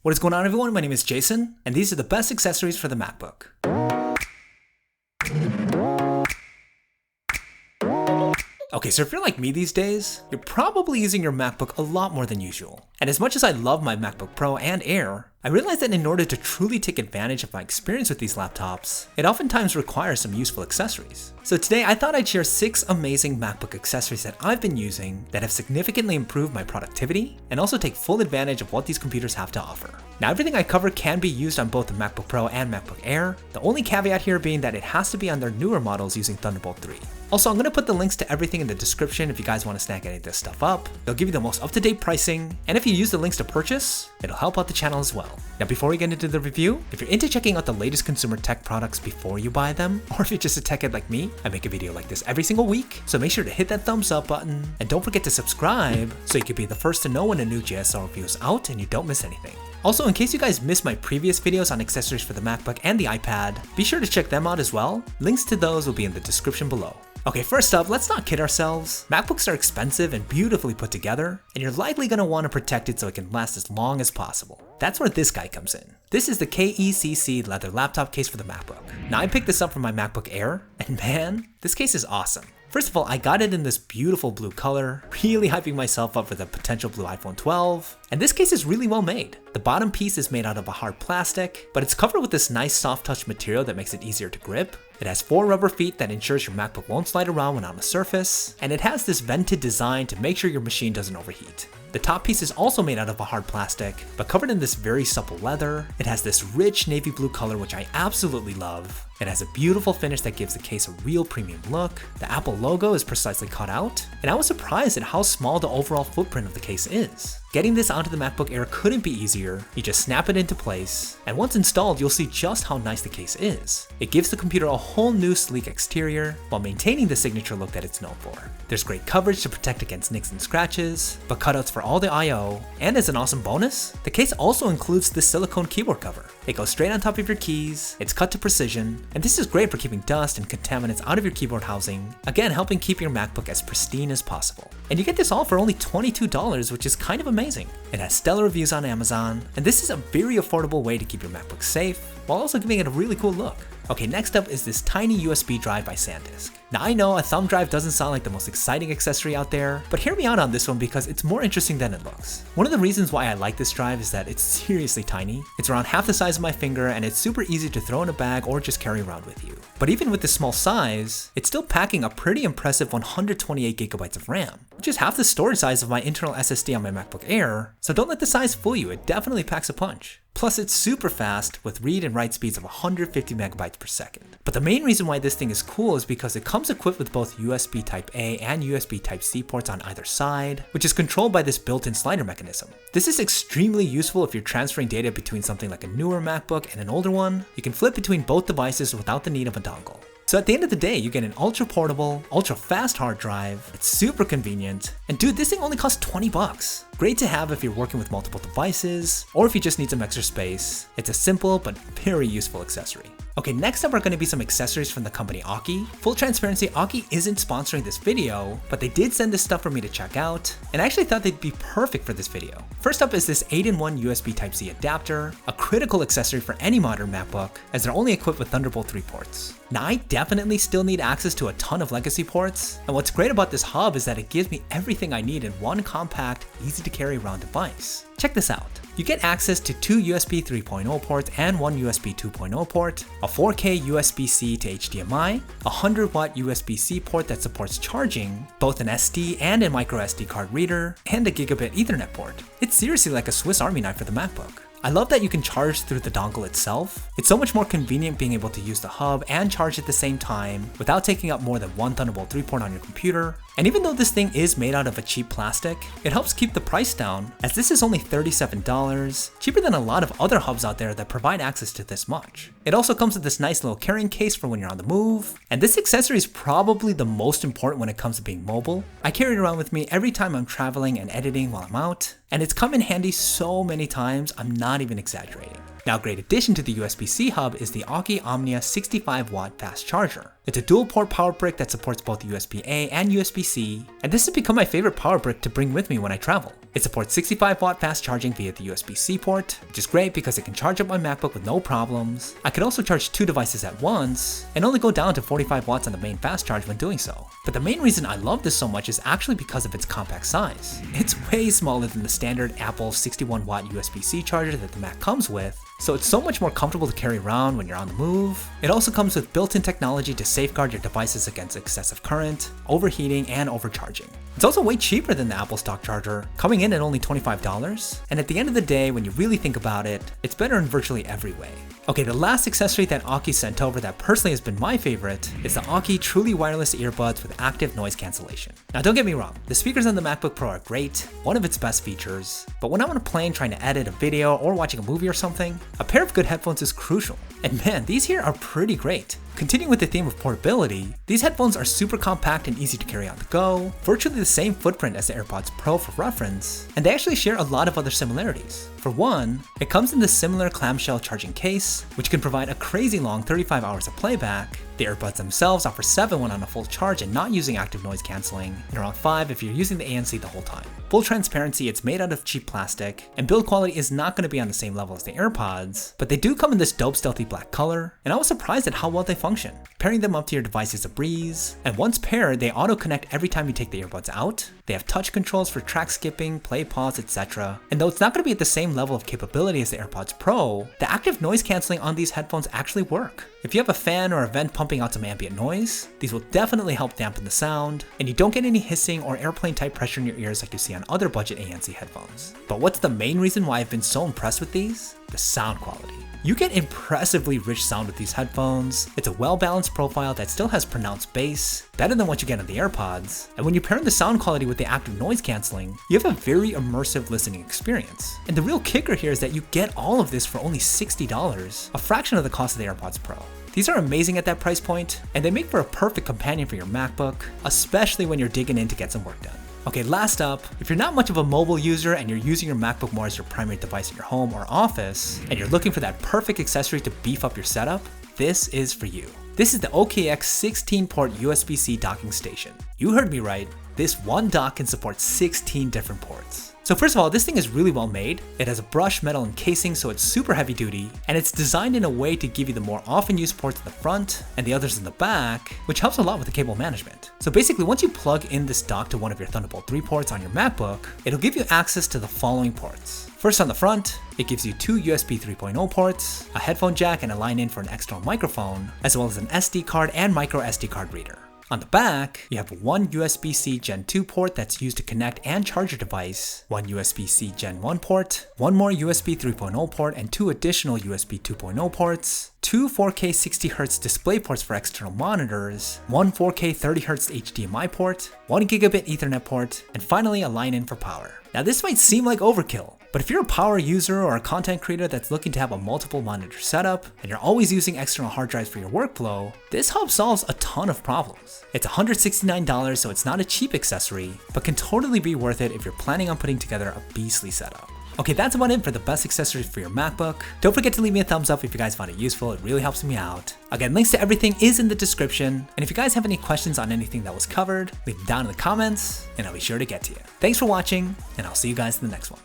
What is going on, everyone? My name is Jason, and these are the best accessories for the MacBook. Okay, so if you're like me these days, you're probably using your MacBook a lot more than usual. And as much as I love my MacBook Pro and Air, I realized that in order to truly take advantage of my experience with these laptops, it oftentimes requires some useful accessories. So today I thought I'd share 6 amazing MacBook accessories that I've been using that have significantly improved my productivity and also take full advantage of what these computers have to offer. Now, everything I cover can be used on both the MacBook Pro and MacBook Air, the only caveat here being that it has to be on their newer models using Thunderbolt 3. Also, I'm going to put the links to everything in the description if you guys want to snag any of this stuff up. They'll give you the most up-to-date pricing, and if you use the links to purchase, it'll help out the channel as well. Now, before we get into the review, if you're into checking out the latest consumer tech products before you buy them, or if you're just a tech head like me, I make a video like this every single week, so make sure to hit that thumbs up button, and don't forget to subscribe so you can be the first to know when a new JSL review is out and you don't miss anything. Also, in case you guys missed my previous videos on accessories for the MacBook and the iPad, be sure to check them out as well. Links to those will be in the description below. Okay, first up, let's not kid ourselves. MacBooks are expensive and beautifully put together, and you're likely going to want to protect it so it can last as long as possible. That's where this guy comes in. This is the KECC leather laptop case for the MacBook. Now, I picked this up from my MacBook Air, and man, this case is awesome. First of all, I got it in this beautiful blue color, really hyping myself up for the potential blue iPhone 12. And this case is really well made. The bottom piece is made out of a hard plastic, but it's covered with this nice soft touch material that makes it easier to grip. It has 4 rubber feet that ensures your MacBook won't slide around when on a surface, and it has this vented design to make sure your machine doesn't overheat. The top piece is also made out of a hard plastic, but covered in this very supple leather. It has this rich navy blue color, which I absolutely love. It has a beautiful finish that gives the case a real premium look. The Apple logo is precisely cut out, and I was surprised at how small the overall footprint of the case is. Getting this onto the MacBook Air couldn't be easier. You just snap it into place, and once installed, you'll see just how nice the case is. It gives the computer a whole new sleek exterior while maintaining the signature look that it's known for. There's great coverage to protect against nicks and scratches, but cutouts for all the I/O, and as an awesome bonus, the case also includes this silicone keyboard cover. It goes straight on top of your keys, it's cut to precision, and this is great for keeping dust and contaminants out of your keyboard housing, again helping keep your MacBook as pristine as possible. And you get this all for only $22, which is kind of amazing. It has stellar reviews on Amazon, and this is a very affordable way to keep your MacBook safe, while also giving it a really cool look. Okay, next up is this tiny USB drive by SanDisk. Now, I know a thumb drive doesn't sound like the most exciting accessory out there, but hear me out on this one because it's more interesting than it looks. One of the reasons why I like this drive is that it's seriously tiny. It's around half the size of my finger, and it's super easy to throw in a bag or just carry around with you. But even with this small size, it's still packing a pretty impressive 128GB of RAM, which is half the storage size of my internal SSD on my MacBook Air, so don't let the size fool you, it definitely packs a punch. Plus, it's super fast with read and write speeds of 150 megabytes per second. But the main reason why this thing is cool is because it comes equipped with both USB Type-A and USB Type-C ports on either side, which is controlled by this built-in slider mechanism. This is extremely useful if you're transferring data between something like a newer MacBook and an older one. You can flip between both devices without the need of a dongle. So at the end of the day, you get an ultra portable, ultra fast hard drive. It's super convenient. And dude, this thing only costs 20 bucks. Great to have if you're working with multiple devices, or if you just need some extra space. It's a simple but very useful accessory. Okay, next up are going to be some accessories from the company AKG. Full transparency, AKG isn't sponsoring this video, but they did send this stuff for me to check out, and I actually thought they'd be perfect for this video. First up is this 8-in-1 USB Type-C adapter, a critical accessory for any modern MacBook, as they're only equipped with Thunderbolt 3 ports. Now, I definitely still need access to a ton of legacy ports, and what's great about this hub is that it gives me everything I need in one compact, easy to carry around device. Check this out. You get access to 2 USB 3.0 ports and 1 USB 2.0 port, a 4K USB-C to HDMI, a 100-watt USB-C port that supports charging, both an SD and a micro SD card reader, and a gigabit Ethernet port. It's seriously like a Swiss Army knife for the MacBook. I love that you can charge through the dongle itself. It's so much more convenient being able to use the hub and charge at the same time without taking up more than one Thunderbolt 3 port on your computer. And even though this thing is made out of a cheap plastic, it helps keep the price down, as this is only $37, cheaper than a lot of other hubs out there that provide access to this much. It also comes with this nice little carrying case for when you're on the move, and this accessory is probably the most important when it comes to being mobile. I carry it around with me every time I'm traveling and editing while I'm out, and it's come in handy so many times, I'm not even exaggerating. Now, a great addition to the USBC Hub is the AKG Omnia 65-watt fast charger. It's a dual-port power brick that supports both USB-A and USB-C, and this has become my favorite power brick to bring with me when I travel. It supports 65 watt fast charging via the USB-C port, which is great because it can charge up my MacBook with no problems. I could also charge 2 devices at once, and only go down to 45 watts on the main fast charge when doing so. But the main reason I love this so much is actually because of its compact size. It's way smaller than the standard Apple 61 watt USB-C charger that the Mac comes with, so it's so much more comfortable to carry around when you're on the move. It also comes with built-in technology to safeguard your devices against excessive current, overheating, and overcharging. It's also way cheaper than the Apple stock charger, coming in at only $25, and at the end of the day, when you really think about it, it's better in virtually every way. Okay, the last accessory that AKG sent over that personally has been my favorite is the AKG True Wireless earbuds with active noise cancellation. Now don't get me wrong, the speakers on the MacBook Pro are great, one of its best features, but when I'm on a plane trying to edit a video or watching a movie or something, a pair of good headphones is crucial. And man, these here are pretty great. Continuing with the theme of portability, these headphones are super compact and easy to carry on the go, virtually the same footprint as the AirPods Pro for reference, and they actually share a lot of other similarities. For one, it comes in this similar clamshell charging case, which can provide a crazy long 35 hours of playback. The earbuds themselves offer 7 when on a full charge and not using active noise cancelling, and around 5 if you're using the ANC the whole time. Full transparency, it's made out of cheap plastic, and build quality is not going to be on the same level as the AirPods, but they do come in this dope stealthy black color, and I was surprised at how well they function. Pairing them up to your device is a breeze, and once paired, they auto-connect every time you take the earbuds out. They have touch controls for track skipping, play pause, etc. And though it's not going to be at the same level of capability as the AirPods Pro, the active noise cancelling on these headphones actually work. If you have a fan or a vent pumping out some ambient noise, these will definitely help dampen the sound, and you don't get any hissing or airplane type pressure in your ears like you see on other budget ANC headphones. But what's the main reason why I've been so impressed with these? The sound quality. You get impressively rich sound with these headphones. It's a well-balanced profile that still has pronounced bass, better than what you get on the AirPods, and when you pair the sound quality with the active noise cancelling, you have a very immersive listening experience. And the real kicker here is that you get all of this for only $60, a fraction of the cost of the AirPods Pro. These are amazing at that price point, and they make for a perfect companion for your MacBook, especially when you're digging in to get some work done. Okay, last up, if you're not much of a mobile user and you're using your MacBook more as your primary device in your home or office, and you're looking for that perfect accessory to beef up your setup, this is for you. This is the OKX 16-port USB-C docking station. You heard me right, this one dock can support 16 different ports. So first of all, this thing is really well made. It has a brushed metal encasing, so it's super heavy duty, and it's designed in a way to give you the more often used ports in the front and the others in the back, which helps a lot with the cable management. So basically, once you plug in this dock to one of your Thunderbolt 3 ports on your MacBook, it'll give you access to the following ports. First on the front, it gives you 2 USB 3.0 ports, a headphone jack and a line in for an external microphone, as well as an SD card and micro SD card reader. On the back, you have one USB-C Gen 2 port that's used to connect and charge your device, one USB-C Gen 1 port, one more USB 3.0 port and 2 additional USB 2.0 ports, 2 4K 60Hz display ports for external monitors, one 4K 30Hz HDMI port, 1 gigabit Ethernet port, and finally a line in for power. Now this might seem like overkill, but if you're a power user or a content creator that's looking to have a multiple monitor setup, and you're always using external hard drives for your workflow, this hub solves a ton of problems. It's $169, so it's not a cheap accessory, but can totally be worth it if you're planning on putting together a beastly setup. Okay, that's about it for the best accessories for your MacBook. Don't forget to leave me a thumbs up if you guys found it useful, it really helps me out. Again, links to everything is in the description, and if you guys have any questions on anything that was covered, leave them down in the comments, and I'll be sure to get to you. Thanks for watching, and I'll see you guys in the next one.